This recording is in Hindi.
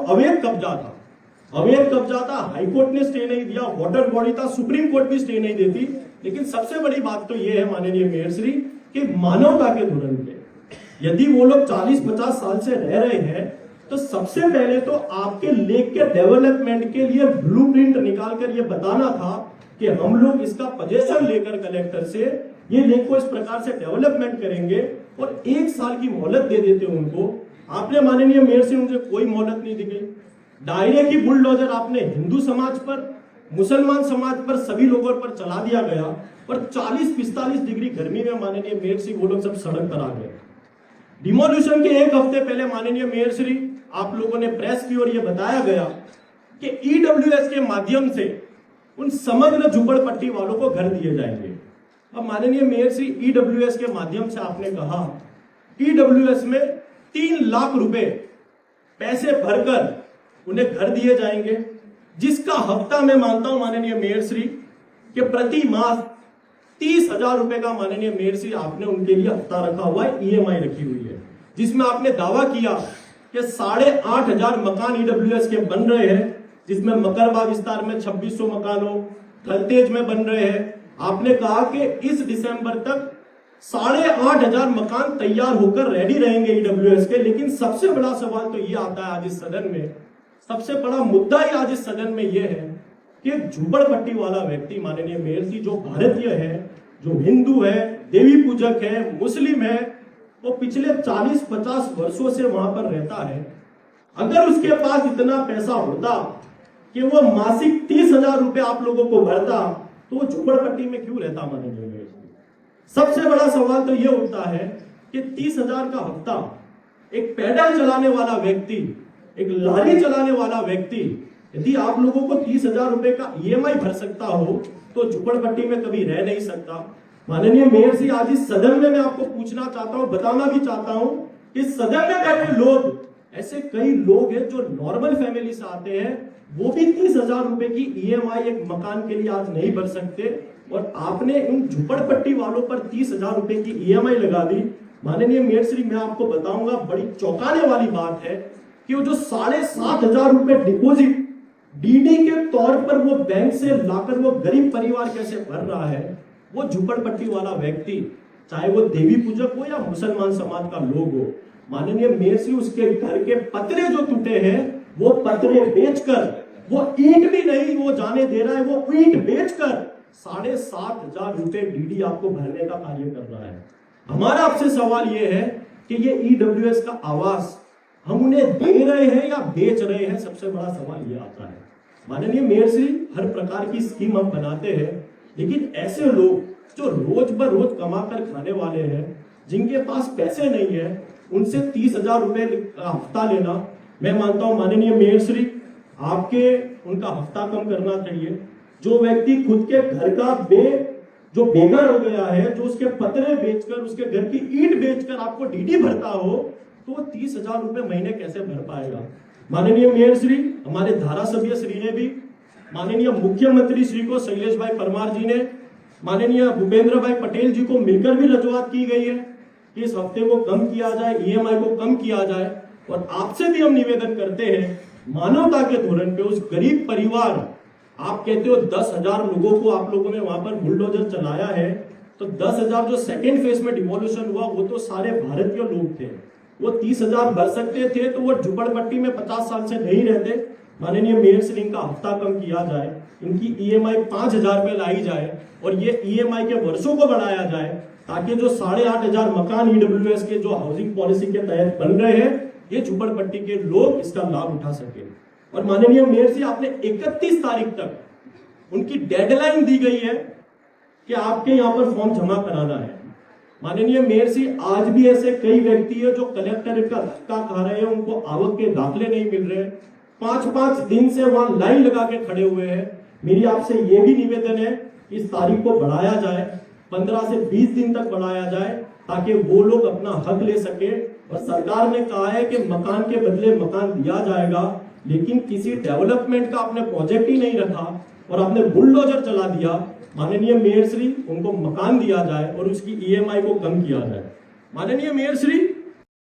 अवैध कब्जा था, अवैध कब्जा था, हाईकोर्ट ने स्टे नहीं दिया, वाटर बॉडी था, सुप्रीम कोर्ट भी स्टे नहीं देती। लेकिन सबसे बड़ी बात तो ये है माननीय मेयर श्री कि मानवता के धुरन पे यदि वो लोग 40-50 साल से रह रहे हैं तो सबसे पहले तो आपके लेक के डेवलपमेंट के लिए ब्लूप्रिंट निकाल कर ये बताना था कि हम लोग इसका पोजीशन लेकर कलेक्टर से ये लेक को इस प्रकार से डेवलपमेंट करेंगे और 1 साल की मोहलत दे देते उनको। आपने माननीय मेयर से उनसे कोई मोहलत नहीं दी गई। डायरेक्ट ही बुलडोजर आपने हिंदू समाज पर, मुसलमान समाज पर, सभी लोगों पर चला दिया गया और 40-45 डिग्री गर्मी में माननीय मेयर श्री वो लोग सब सड़क पर आ गए। डिमोल्यूशन के 1 हफ्ते पहले माननीय मेयर श्री आप लोगों ने प्रेस की और ये बताया गया कि ईडब्ल्यूएस के माध्यम से उन समग्र झुपड़पट्टी वालों को घर दिए जाएंगे। अब माननीय मेयर श्री ईडब्ल्यूएस के माध्यम से आपने कहा ईडब्ल्यूएस में 3 लाख रुपए पैसे भरकर उन्हें घर दिए जाएंगे, जिसका हफ्ता मैं मानता हूं माननीय मेयर श्री कि प्रति मास 30,000 रुपए का माननीय मेयर श्री आपने उनके लिए हफ्ता रखा हुआ है, ईएमआई रखी हुई है, जिसमें आपने दावा किया कि 8,500 मकान ईडब्ल्यूएस के बन रहे हैं, जिसमें मकरबा विस्तार में 2600 मकानों, थलतेज में बन रहे हैं। आपने कहा कि इस दिसंबर तक 8,500 मकान तैयार होकर रेडी रहेंगे ईडब्ल्यूएस के। लेकिन सबसे बड़ा सवाल तो ये आता है आज इस सदन में, सबसे बड़ा मुद्दा ही आज इस सदन में यह है कि झुपड़पट्टी वाला व्यक्ति माननीय मेयर जी जो भारतीय है, जो हिंदू है, देवी पूजक है, मुस्लिम है, वो पिछले 40-50 वर्षों से वहां पर रहता है। अगर उसके पास इतना पैसा होता कि वो मासिक 30,000 रुपए आप लोगों को भरता तो वो झुपड़पट्टी में क्यों रहता माननीय मेयर जी? सबसे बड़ा सवाल तो ये उठता है कि 30,000 का हफ्ता एक पैडल चलाने वाला व्यक्ति, एक लारी चलाने वाला व्यक्ति यदि आप लोगों को 30,000 रुपए का ईएमआई भर सकता हो तो झुपड़पट्टी में कभी रह नहीं सकता। माननीय मेयर जी आज इस सदन में मैं आपको पूछना चाहता हूं, बताना भी चाहता हूं कि सदन में बैठे लोग, ऐसे कई लोग हैं जो नॉर्मल फैमिली से आते हैं, वो भी 30,000 रुपए की ईएमआई एक मकान के लिए आज नहीं भर सकते और आपने उन झुपड़पट्टी वालों पर 30,000 रुपए की ईएमआई लगा दी। माननीय मेयर श्री मैं आपको बताऊंगा बड़ी चौंकाने वाली बात है कि वो जो 7,500 रुपए डिपोजिट डीडी के तौर पर वो बैंक से लाकर वो गरीब परिवार कैसे भर रहा है, वो झुपड़पट्टी वाला व्यक्ति, चाहे वो देवी पूजक हो या मुसलमान समाज का लोग हो, माननीय मेयर श्री उसके घर के पतरे जो टूटे हैं वो पतरे बेचकर, वो ईंट भी नहीं वो जाने दे रहा है, वो ईंट बेचकर 7,500 रुपए डीडी आपको भरने का कार्य कर रहा है। हमारा आपसे सवाल ये है कि ये ईडब्ल्यूएस का आवास हम उन्हें दे रहे हैं या बेच रहे हैं, सबसे बड़ा सवाल ये आता है। माननीय मेयर श्री हर प्रकार की स्कीम हम बनाते हैं, लेकिन ऐसे लोग जो रोज बर रोज कमा कर खाने वाले हैं, जिनके पास पैसे नहीं है, उनसे 30,000 रुपए का हफ्ता लेना, मैं मानता हूं माननीय मेयर श्री आपके उनका हफ्ता कम करना चाहिए। जो व्यक्ति खुद के घर का जो बेघर हो गया है, जो उसके पतरे बेचकर, उसके घर की ईंट बेचकर आपको डीडी भरता हो, तो 30,000 रुपए महीने कैसे भर पाएगा? माननीय मेयर श्री हमारे धारासभ्य श्री ने भी, माननीय मुख्यमंत्री श्री को शैलेश भाई परमार जी ने, माननीय भूपेंद्र भाई पटेल जी को मिलकर भी रजूआत की गई है कि इस हफ्ते को कम किया जाए, ईएमआई को कम किया जाए। और आपसे भी हम निवेदन करते हैं मानवता के धोरण पे उस गरीब परिवार, आप कहते हो 10,000 लोगों को आप लोगों ने वहां पर बुलडोजर चलाया है, तो 10,000 जो सेकेंड फेज में डिमोल्यूशन हुआ वो तो सारे भारतीय लोग थे, वो 30,000 भर सकते थे, तो वो झुपड़पट्टी में 50 साल से नहीं रहते। माननीय मेयर श्री इनका हफ्ता कम किया जाए, इनकी ईएमआई 5,000 पे लाई जाए और ये ईएमआई के वर्षों को बढ़ाया जाए, ताकि जो 8,500 मकान ईडब्ल्यूएस के जो हाउसिंग पॉलिसी के तहत बन रहे हैं, ये झुपड़पट्टी के लोग इसका लाभ उठा सके। और माननीय मेयर जी आपने 31 तारीख तक उनकी डेडलाइन दी गई है कि आपके यहाँ पर फॉर्म जमा कराना है। माननीय मेयर जी आज भी ऐसे कई व्यक्ति है जो कलेक्टरेट का धक्का खा रहे हैं, उनको आवक के दाखिले नहीं मिल रहे, 5-5 दिन से वहां लाइन लगा के खड़े हुए हैं। मेरी आपसे ये भी निवेदन है इस तारीख को बढ़ाया जाए, 15 से 20 दिन तक बढ़ाया जाए, ताकि वो लोग अपना हक ले सके। और सरकार ने कहा है कि मकान के बदले मकान दिया जाएगा, लेकिन किसी डेवलपमेंट का आपने प्रोजेक्ट ही नहीं रखा और आपने बुलडोजर चला दिया। माननीय मेयर श्री उनको मकान दिया जाए और उसकी ईएमआई को कम किया जाए। माननीय मेयर श्री